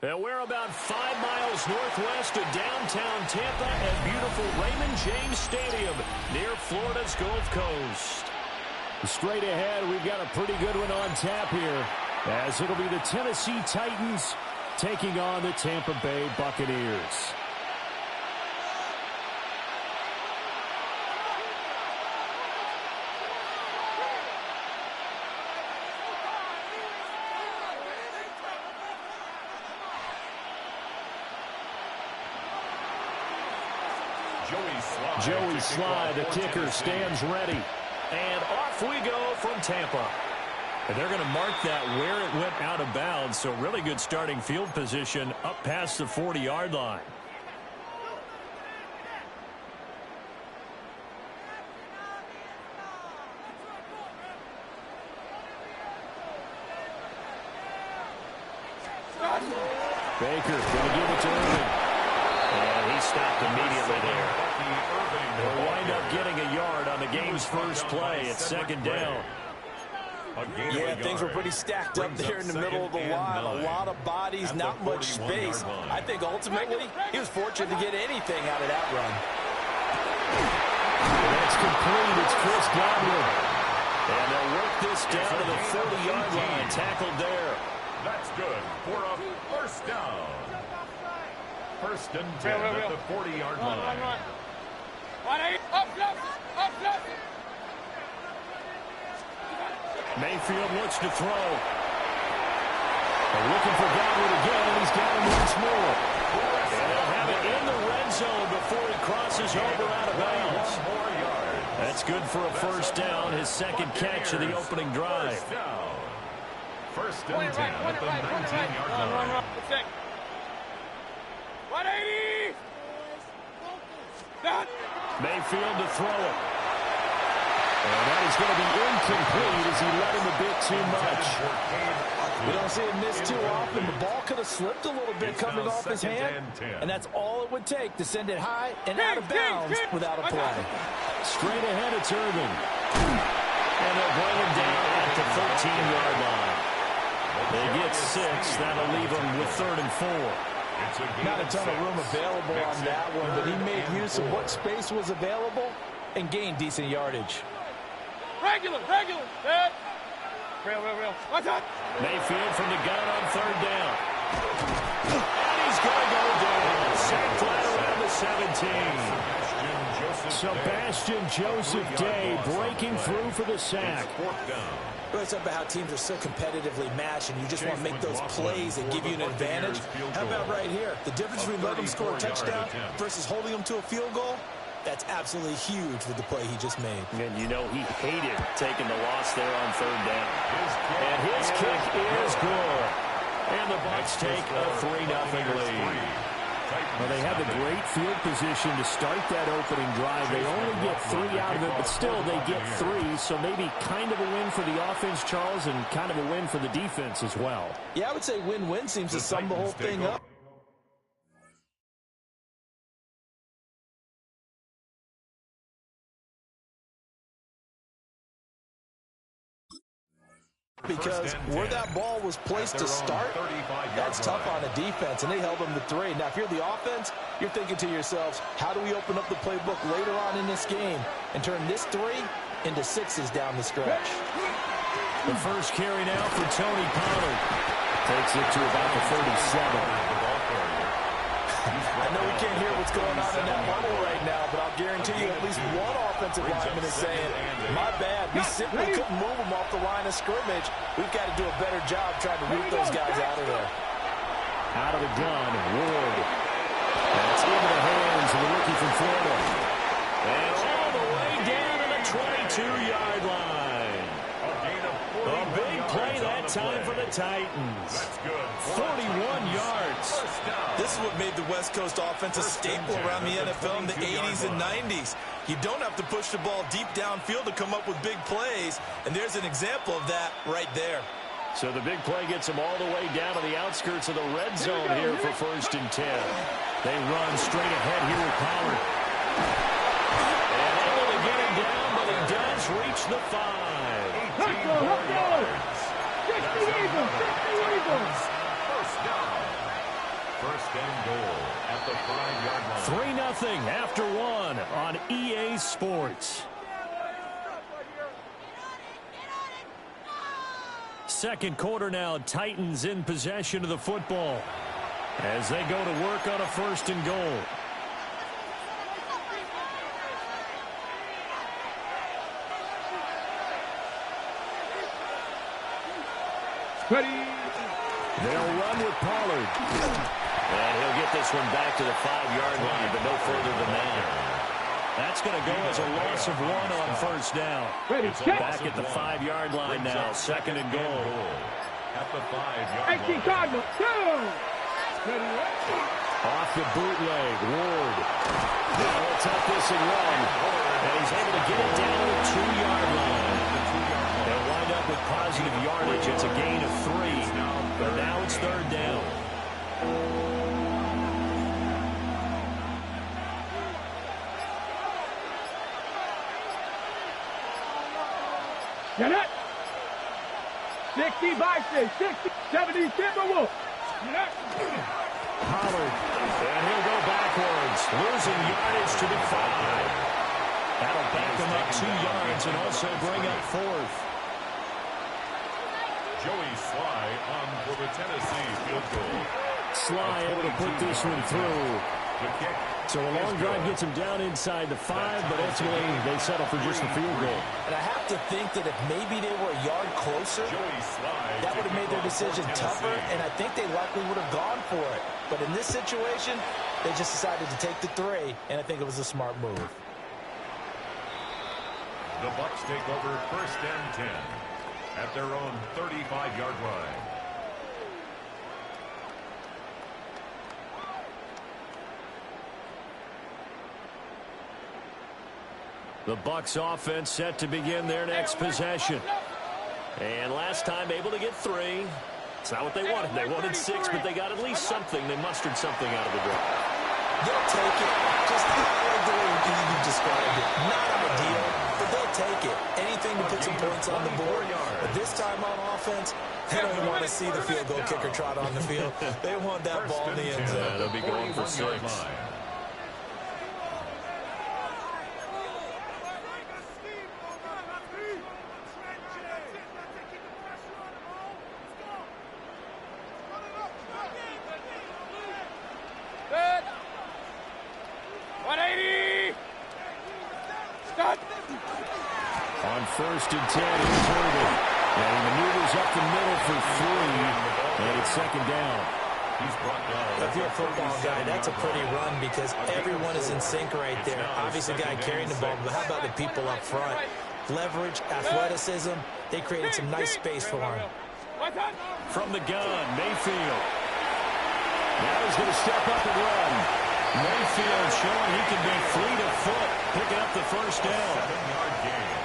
And we're about 5 miles northwest of downtown Tampa at beautiful Raymond James Stadium near Florida's Gulf Coast. Straight ahead, we've got a pretty good one on tap here, as it'll be the Tennessee Titans taking on the Tampa Bay Buccaneers. Joey Slye, the kicker, stands ready. And off we go from Tampa. And they're going to mark that where it went out of bounds, so really good starting field position up past the 40-yard line. Baker going to give it to Irving. And he stopped immediately there. They'll wind up getting a yard on the game's first play. It's second down. Yeah, things were pretty stacked up there in the middle of the line. A lot of bodies, not much space. I think ultimately he was fortunate to get anything out of that run. That's complete. It's Chris Godwin. And they'll work this down to the 40-yard line. Tackled there. That's good for a first down. First and 10 at the 40-yard line. Mayfield looks to throw. They're looking for Godwin again, and he's got him once more. And they'll have it in the red zone before he crosses over out of bounds. That's good for a first down, his second catch of the opening drive. First and 10 at the 19-yard line. 180! Mayfield to throw it. And that is going to be incomplete as he let him a bit too much. We don't see him miss too often. The ball could have slipped a little bit coming off his hand, and that's all it would take to send it high and out of bounds without a play. Straight ahead, it's Irving. And they'll bring him down at the 13-yard line. They get 6. That'll leave them with 3rd and 4. Not a ton of room available on that one, but he made use of what space was available and gained decent yardage. Regular. Real. What's up? Mayfield from the gun on 3rd down. And he's going to go down. Sacked right around the 17. Sebastian Joseph Day breaking through for the sack. It's about how teams are so competitively matched, and you just want to make those plays that give you an advantage. How about right here? The difference between letting them score a touchdown versus holding them to a field goal, that's absolutely huge with the play he just made. And you know he hated taking the loss there on 3rd down. And his kick is good. And the Bucs take a 3-0 lead. Well, they have a great field position to start that opening drive. They only get 3 out of it, but still they get 3. So maybe kind of a win for the offense, Charles, and kind of a win for the defense as well. Yeah, I would say win-win seems to sum the whole thing up. Because where that ball was placed to start, that's tough on a defense, and they held them to 3. Now, if you're the offense, you're thinking to yourselves, how do we open up the playbook later on in this game and turn this 3 into 6s down the stretch? The first carry now for Tony Pollard. Takes it to about the 37. I know we can't hear what's going on in that bubble right now, but I'll guarantee you at least one offensive lineman is saying, my bad, we simply couldn't move them off the line of scrimmage. We've got to do a better job trying to root those guys out of there. Out of the gun, Ward. That's into the hands of the rookie from Florida. And all the way down to the 22-yard line. A big play that time for the Titans. 41 yards. This is what made the West Coast offense a staple around the NFL in the 80s and 90s. You don't have to push the ball deep downfield to come up with big plays, and there's an example of that right there. So the big play gets them all the way down to the outskirts of the red zone here for 1st and 10. They run straight ahead here with Pollard. And able to get him down, but he does reach the 5. 18 yards. 60 Eagles. First down. First and goal at the 5-yard line. 3-0 after one on EA Sports. Second quarter now, Titans in possession of the football as they go to work on a first and goal. Ready. They'll run with Pollard. And he'll get this one back to the 5-yard line, but no further than that. That's going to go as a loss of 1 on first down. Ready, Back at the 5-yard line now, second and goal. At the 5-yard 18 line. Cardinals. 2. Ready. Off the bootleg, Ward. Now he'll tuck this and run. And he's able to get it down to the 2-yard line. They'll wind up with positive yardage. It's a gain of 3. But now it's third down. Get it. 60 Vikings. 60. 70 Timberwolves. Get it. Pollard. And he'll go backwards, losing yardage to the 5. That'll back him up 2 yards and also bring up 4th. Joey Sly on for the Tennessee field goal. Sly able to put this one through. The kick. So a long drive gets him down inside the 5, but ultimately they settle for just the field goal. And I have to think that if maybe they were a yard closer, Joey Sly that would have made their decision tougher, and I think they likely would have gone for it. But in this situation, they just decided to take the 3, and I think it was a smart move. The Bucs take over first and 10 at their own 35-yard line. The Bucs offense set to begin their next possession. And last time able to get 3. It's not what they wanted. They wanted 6, but they got at least something. They mustered something out of the drive. They'll take it. Just like the way you described it. Not a deal, but they'll take it. Anything to put some points on the board. But this time on offense, they don't want to see the field goal kicker trot on the field. They want that ball in the end zone. Yeah, they'll be going for 6. Good. 180. Stop. On first and 10, here's Irvin. And he maneuvers up the middle for 3. And it's second down. He's brought down. If you're a football guy, that's a pretty run because everyone is in sync right there. Obviously, the guy carrying the ball, but how about the people up front? Leverage, athleticism, they created some nice space for him. From the gun, Mayfield. Now he's going to step up and run. Mayfield showing he can be fleet of foot, picking up the first down. 7-yard gain.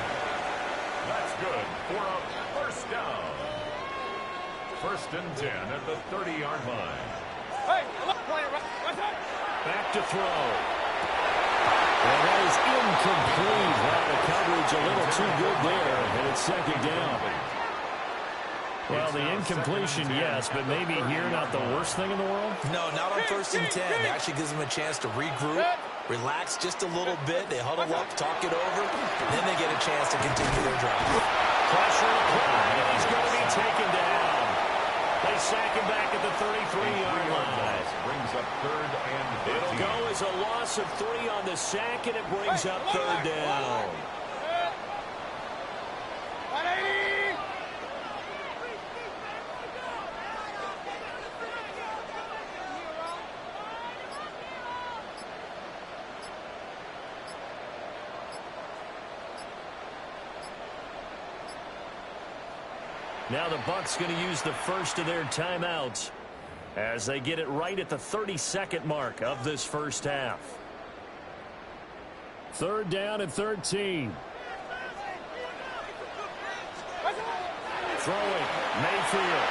That's good for a first down. First and 10 at the 30-yard line. Hey, what's that? Back to throw. And that is incomplete. Wow, the coverage a little too good there, and it's second down. Well, the incompletion, yes, but maybe here not the worst thing in the world? No, not on first and 10. It actually gives them a chance to regroup, relax just a little bit. They huddle up, talk it over, and then they get a chance to continue their drive. Pressure applied, and he's going to be taken down. They sack him back at the 33-yard line. Brings up third and 15. It'll go as a loss of 3 on the sack, and it brings up third down. 180. Now the Bucs going to use the first of their timeouts as they get it right at the 32nd mark of this first half. Third down and 13. Throwing, Mayfield.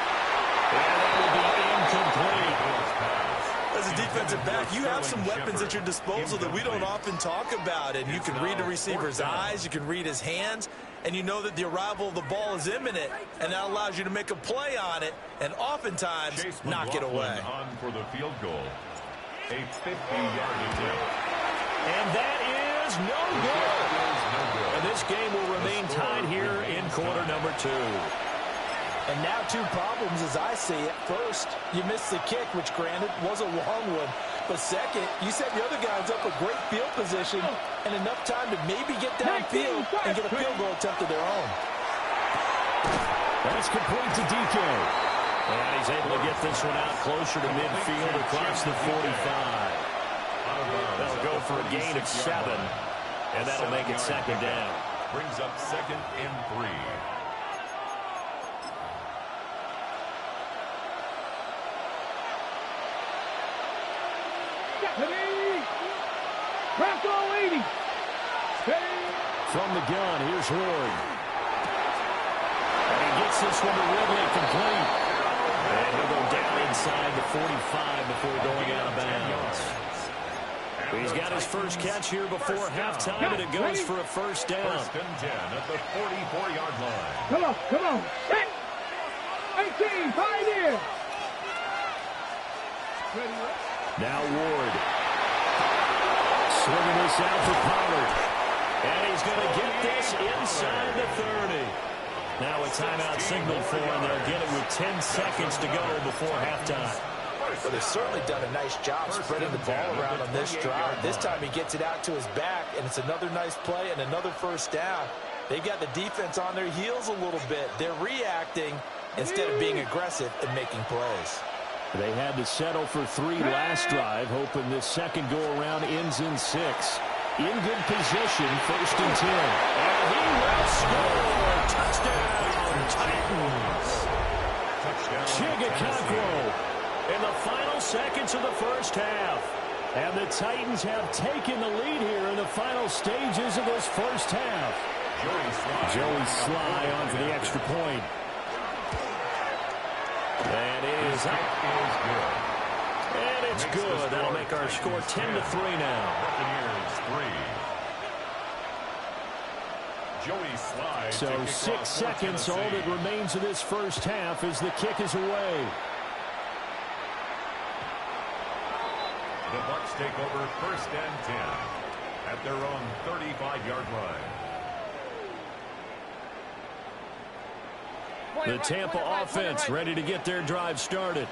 And that will be incomplete. As a defensive back, you have some weapons at your disposal that we don't often talk about. And you can read the receiver's eyes, you can read his hands, and you know that the arrival of the ball is imminent, and that allows you to make a play on it and oftentimes knock it away. On for the field goal. A 50-yard attempt. And that is no good. And this game will remain tied here in quarter number 2. And now 2 problems as I see it. First, you missed the kick, which granted was a long one. But second, you set the other guys up with great field position and enough time to maybe get downfield and get a field goal attempt of their own. That's complete to DK. And he's able to get this one out closer to midfield across the 45. They'll go for a gain of 7. And that'll make it second down. Brings up 2nd and 3. From the gun, here's Ward. And he gets this one to Ridley complete. And he'll go down inside the 45 before going out of bounds. He's got his first catch here before halftime, and it goes for a first down. 1st and 10 at the 44-yard line. Come on. Set. 18, pioneer. Now Ward. Swinging this out for Pollard. And he's going to get this inside the 30. Now a timeout signal for him. They'll get it with 10 seconds to go before halftime. But they've certainly done a nice job spreading the ball around on this drive. This time he gets it out to his back, and it's another nice play and another first down. They've got the defense on their heels a little bit. They're reacting instead of being aggressive and making plays. They had to settle for 3 last drive, hoping this second go-around ends in 6. In good position, 1st and 10. And he will score! Touchdown, Titans! Chigaconquo in the final seconds of the first half. And the Titans have taken the lead here in the final stages of this first half. Joey Sly on for the extra point. And it is up. And it's good. That'll make our score 10-3 now. So 6 seconds, all that remains of this first half as the kick is away. The Bucs take over 1st and 10 at their own 35-yard line. The Tampa offense ready to get their drive started.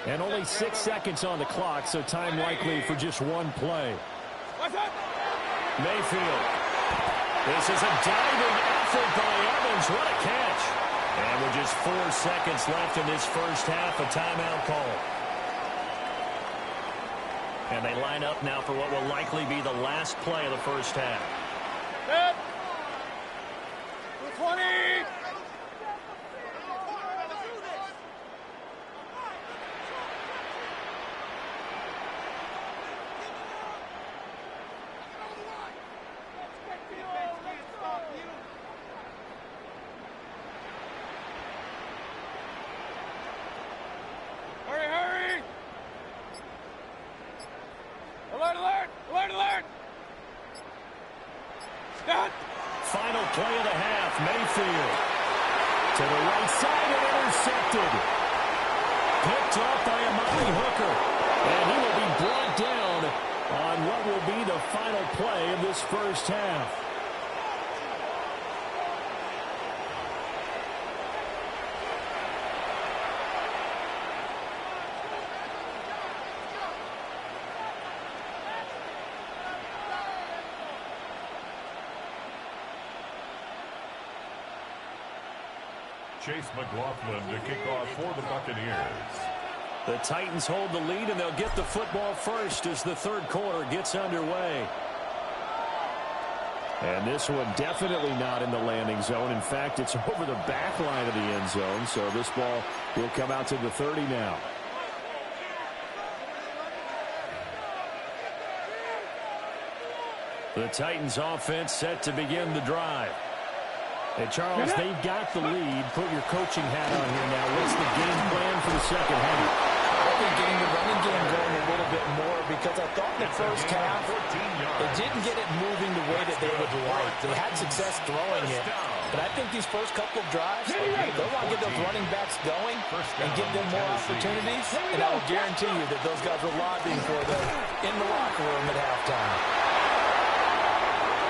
And only 6 seconds on the clock, so time likely for just one play. Mayfield. This is a diving effort by Evans. What a catch. And with just 4 seconds left in this first half, a timeout call. And they line up now for what will likely be the last play of the first half. 20. Final play of the half, Mayfield. To the right side and intercepted. Picked off by Amari Hooker. And he will be brought down on what will be the final play of this first half. Chase McLaughlin to kick off for the Buccaneers. The Titans hold the lead, and they'll get the football first as the third quarter gets underway. And this one definitely not in the landing zone. In fact, it's over the back line of the end zone, so this ball will come out to the 30 now. The Titans offense set to begin the drive. Hey, Charles, they've got the lead. Put your coaching hat on here now. What's the game plan for the second half? I think getting the running game going a little bit more, because I thought in the first half they didn't get it moving the way that they would like. They had success throwing it, but I think these first couple of drives, they'll want to get those running backs going and give them more opportunities, and I will guarantee you that those guys were lobbying for them in the locker room at halftime.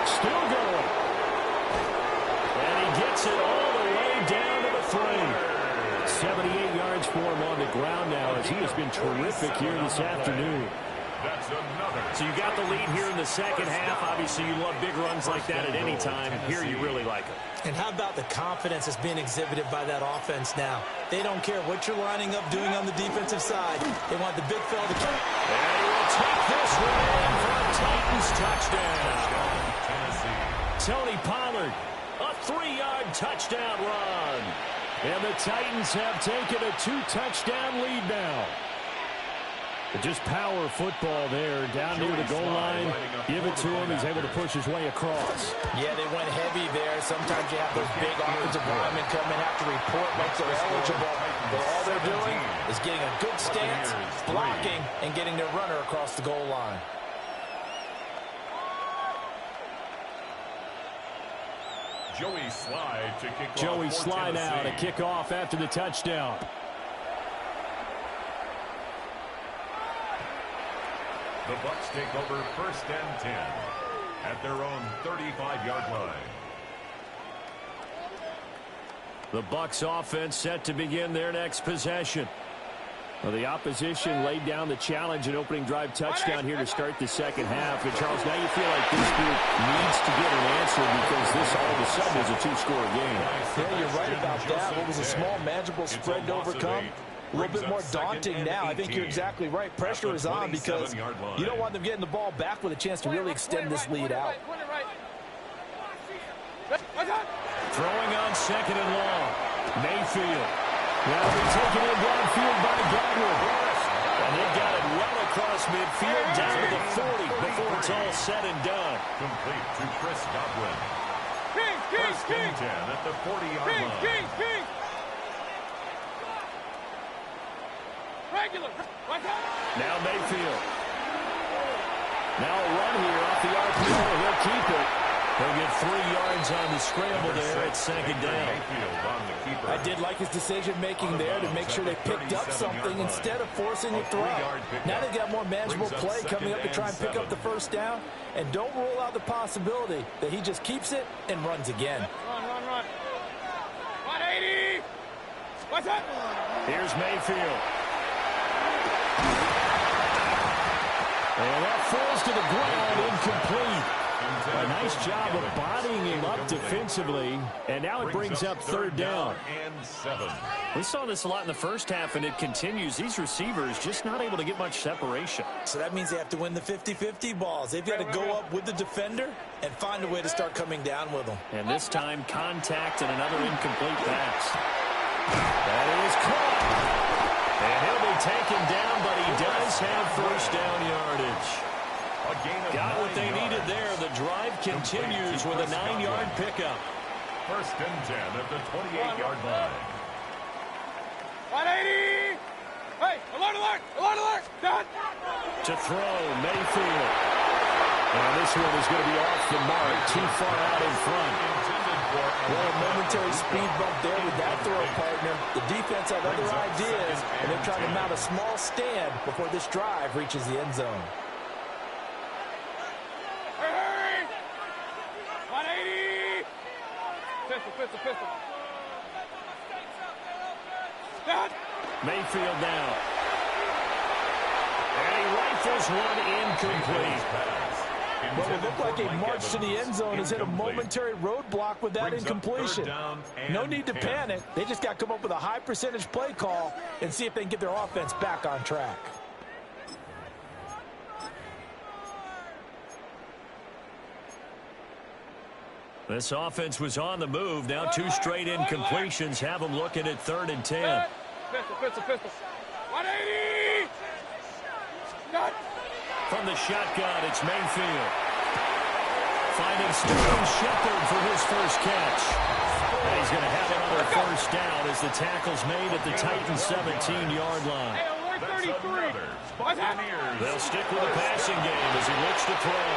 Still going. And he gets it all the way down to the 3. 78 yards for him on the ground now, as he has been terrific here this afternoon. So you got the lead here in the second half. Obviously, you love big runs like that at any time. Here you really like them. And how about the confidence that's being exhibited by that offense now? They don't care what you're lining up doing on the defensive side. They want the big fella to kick. And he will take this one in for a Titans touchdown. Tony Pollard, a 3-yard touchdown run. And the Titans have taken a 2-touchdown lead now. Just power football there, down near the goal line. Give it to him. He's able to push his way across. Yeah, they went heavy there. Sometimes you have those big offensive linemen come and have to report like they're eligible. But all they're doing is getting a good stance, blocking, and getting their runner across the goal line. Joey Sly now to kick off after the touchdown. The Bucs take over 1st and 10 at their own 35-yard line. The Bucs offense set to begin their next possession. Well, the opposition laid down the challenge and opening drive touchdown here to start the second half. And Charles, now you feel like this group needs to get an answer, because this all of a sudden is a 2-score game. Yeah, you're right about that. What was a small, manageable spread to overcome? A little bit more daunting now. I think you're exactly right. Pressure is on, because you don't want them getting the ball back with a chance to really extend this lead out. Throwing on 2nd and long. Mayfield. Now they're taken in downfield by Godwin. And they got it well across midfield down to the 40 before it's all said and done. Complete to Chris Godwin. 1st and 10 at the 40-yard line. Now Mayfield. Now a run here off the RPO. He'll keep it. He'll get 3 yards on the scramble there at 2nd down. I did like his decision-making there to make sure they picked up something instead of forcing a throw. Now they've got more manageable play coming up to try and pick up the 1st down. And don't rule out the possibility that he just keeps it and runs again. Run. 180. What's up? Here's Mayfield. And that falls to the ground, incomplete. A nice job of bodying him up defensively. And now it brings up 3rd down. We saw this a lot in the first half, and it continues. These receivers just not able to get much separation. So that means they have to win the 50-50 balls. They've got to go up with the defender and find a way to start coming down with them. And this time, contact and another incomplete pass. That is caught. And he'll be taken down, but he does have 1st down yardage. Got what they needed there. The drive continues with a 9-yard pickup. 1st and 10 at the 28-yard line. 180. Hey, alert. Done. To throw, Mayfield. And this one is going to be off the mark, too far out in front. Well, a momentary speed bump there with that throw, partner. The defense had other ideas, and they're trying to mount a small stand before this drive reaches the end zone. Hurry. 180. Pistol. Done. Mayfield now. And he rifles one incomplete. Well, it looked like a march to the end zone has hit a momentary roadblock with that incompletion. No need to panic. They just got to come up with a high percentage play call and see if they can get their offense back on track. This offense was on the move. Now 2 straight incompletions have them looking at 3rd and 10. Pistol. 180. Done. From the shotgun, it's Mayfield. Finding Sterling Shepard for his first catch. And he's going to have another 1st down as the tackle's made at the Titans' 17-yard line. They'll stick with the passing game as he looks to throw.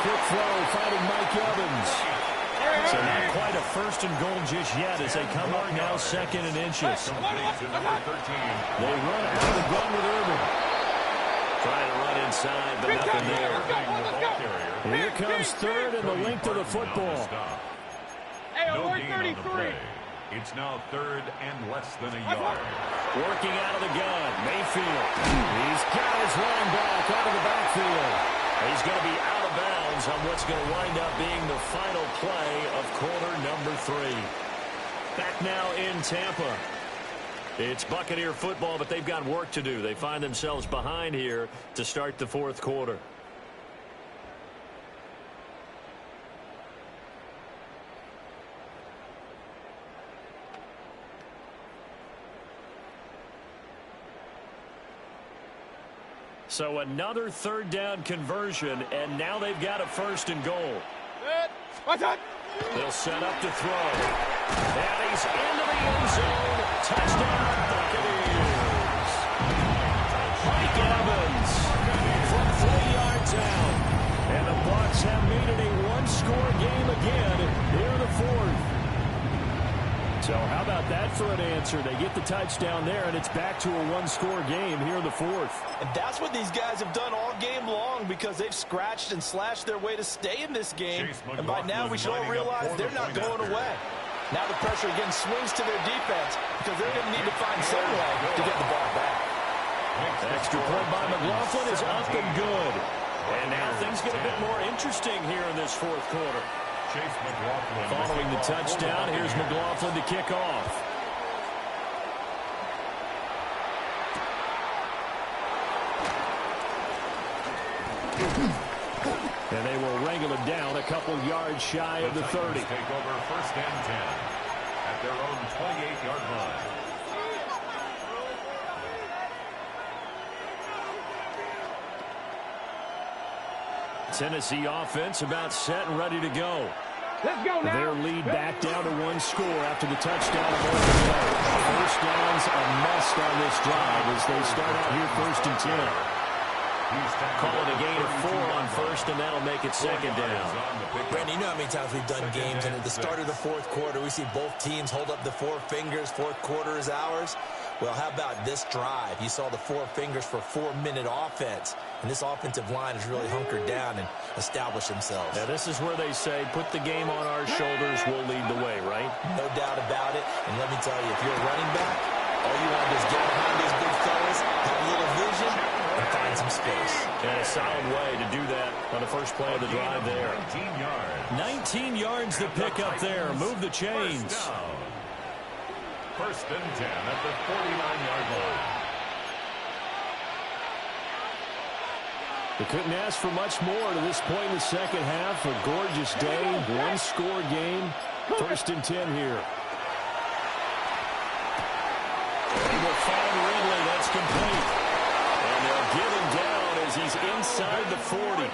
Quick throw, finding Mike Evans. So not quite a first and goal just yet as they come up now 2nd and inches. They run out of the gun with Irvin. Trying to run inside, but nothing there. Here comes 3rd and the length of the football. No gain on the play. It's now 3rd and less than a yard. Working out of the gun, Mayfield. He's got his running back out of the backfield. He's going to be out of bounds on what's going to wind up being the final play of quarter number 3. Back now in Tampa. It's Buccaneer football, but they've got work to do. They find themselves behind here to start the 4th quarter. So another 3rd down conversion, and now they've got a 1st and goal. They'll set up to throw. And he's into the end zone. Touchdown, Buccaneers. Mike Evans from 3 yards out. And the Bucs have made it a one-score game again here in the 4th. So how about that for an answer? They get the touchdown there, and it's back to a one-score game here in the 4th. And that's what these guys have done all game long because they've scratched and slashed their way to stay in this game. And by now, we should all realize they're not going away. Now the pressure again swings to their defense because they're going to need to find some way to get the ball back. Extra point by McLaughlin is up and good. And now things get a bit more interesting here in this 4th quarter. Following the touchdown, here's McLaughlin to kick off. And they will wrangle him down a couple yards shy of the 30. Take over 1st and 10 at their own 28-yard line. Tennessee offense about set and ready to go. Let's go now. Their lead back down to 1 score after the touchdown of Oregon. First down's a must on this drive as they start out here 1st and 10. Call it a gain of 4 on 1st, and that'll make it 2nd down. Brandon, you know how many times we've done games, and at the start of the 4th quarter, we see both teams hold up the 4 fingers, 4th quarter is ours. Well, how about this drive? You saw the 4 fingers for 4-minute offense, and this offensive line has really hunkered down and established themselves. Now, this is where they say, put the game on our shoulders, we'll lead the way, right? No doubt about it, and let me tell you, if you're a running back, all you want to do is get behind those big fellas, have a little vision, and find some space. And a solid way to do that on the first play of the drive there. 19 yards to pick up there. Move the chains. 1st and 10 at the 49-yard line. They couldn't ask for much more to this point in the second half. A gorgeous day, one-score game. 1st and 10 here. He will find Ridley. That's complete. And they'll get him down as he's inside the 40.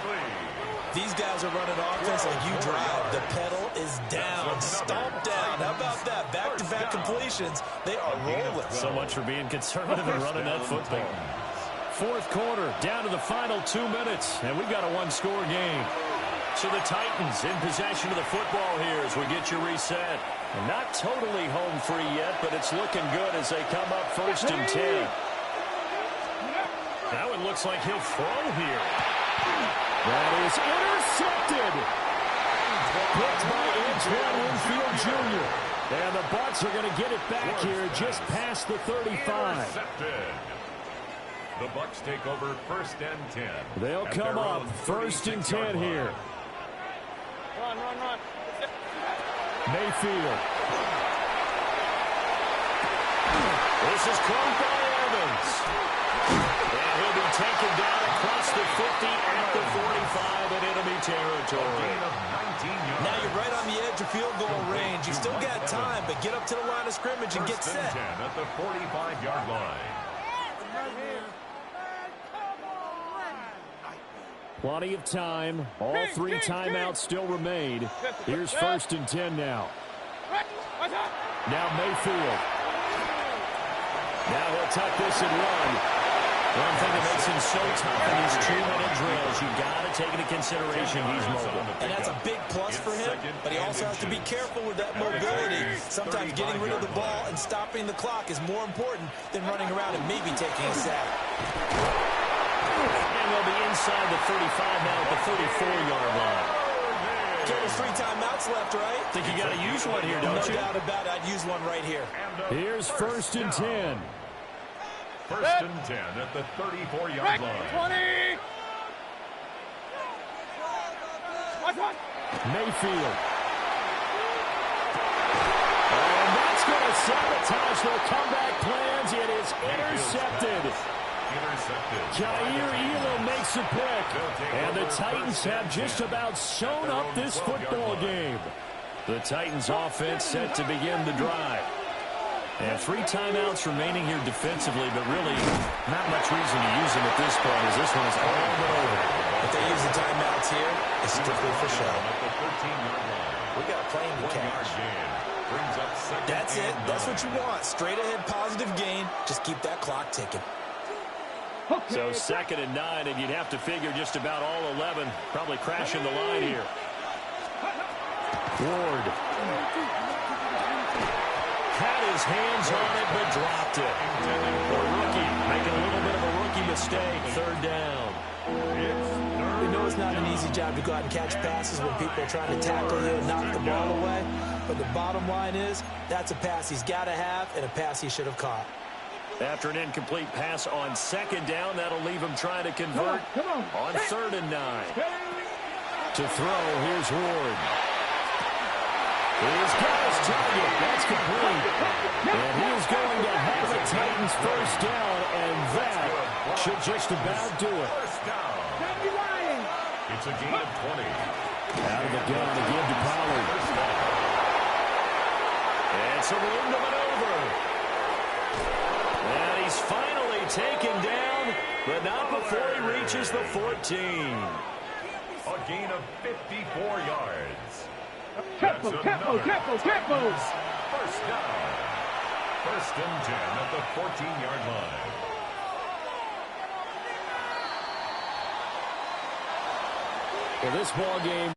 These guys are running offense like you drive. The pedal is down, stomped down. How about that? Back-to-back completions. They are rolling. So much for being conservative and running that football. 4th quarter, down to the final 2 minutes, and we've got a one-score game. So the Titans in possession of the football here as we get you reset. And not totally home free yet, but it's looking good as they come up 1st and 10. Now it looks like he'll throw here. That is intercepted. Picked by Antoine Winfield Jr. And the Bucs are going to get it back here just past the 35. The Bucs take over 1st and 10. They'll come up 1st and 10 here. Run. Mayfield. This is caught by Evans. And he'll be taken down across the 50 at the 45 in enemy territory. Now you're right on the edge of field goal range. You still got time, but get up to the line of scrimmage and get set. 1st and 10 at the 45-yard line. Plenty of time. All 3 timeouts still remain. Here's 1st and 10 now. Now Mayfield. Now he'll tuck this and run. One thing that makes him so tough in these 2-minute drills, you've got to take into consideration he's mobile. And that's a big plus for him, but he also has to be careful with that mobility. Sometimes getting rid of the ball and stopping the clock is more important than running around and maybe taking a sack. And they'll be inside the 35 now at the 34-yard line. Okay, there's 3 timeouts left, right? Think you got to use one here, don't you? No doubt about it. I'd use one right here. Here's 1st and 10. 1st and 10 at the 34-yard line. 20. Mayfield. And that's going to sabotage their comeback plans. It is intercepted. Jair Elam makes a pick. And the Titans have just about sewn up this football game. The Titans offense set to begin the drive. And 3 timeouts remaining here defensively, but really not much reason to use them at this point as this one is all but over. If they use the timeouts here, it's strictly for show. We got a plane to catch. That's it. That's what you want. Straight ahead positive gain. Just keep that clock ticking. So 2nd and 9, and you'd have to figure just about all 11 probably crashing the line here. Ward had his hands on it, but dropped it. The rookie making a little bit of a rookie mistake. 3rd down. We know it's not an easy job to go out and catch passes when people are trying to tackle you and knock the ball away. But the bottom line is, that's a pass he's got to have and a pass he should have caught. After an incomplete pass on 2nd down, that'll leave him trying to convert on 3rd and 9. To throw, here's Ward. He's got his target. That's complete. And he's going to have the Titans 1st down, and that should just about do it. It's a gain of 20. Out of the gun again to Pollard. And so the end of it over. And he's finally taken down, but not before he reaches the 14. A gain of 54 yards. Tempo. 1st down. 1st and 10 at the 14-yard line. Well, this ball game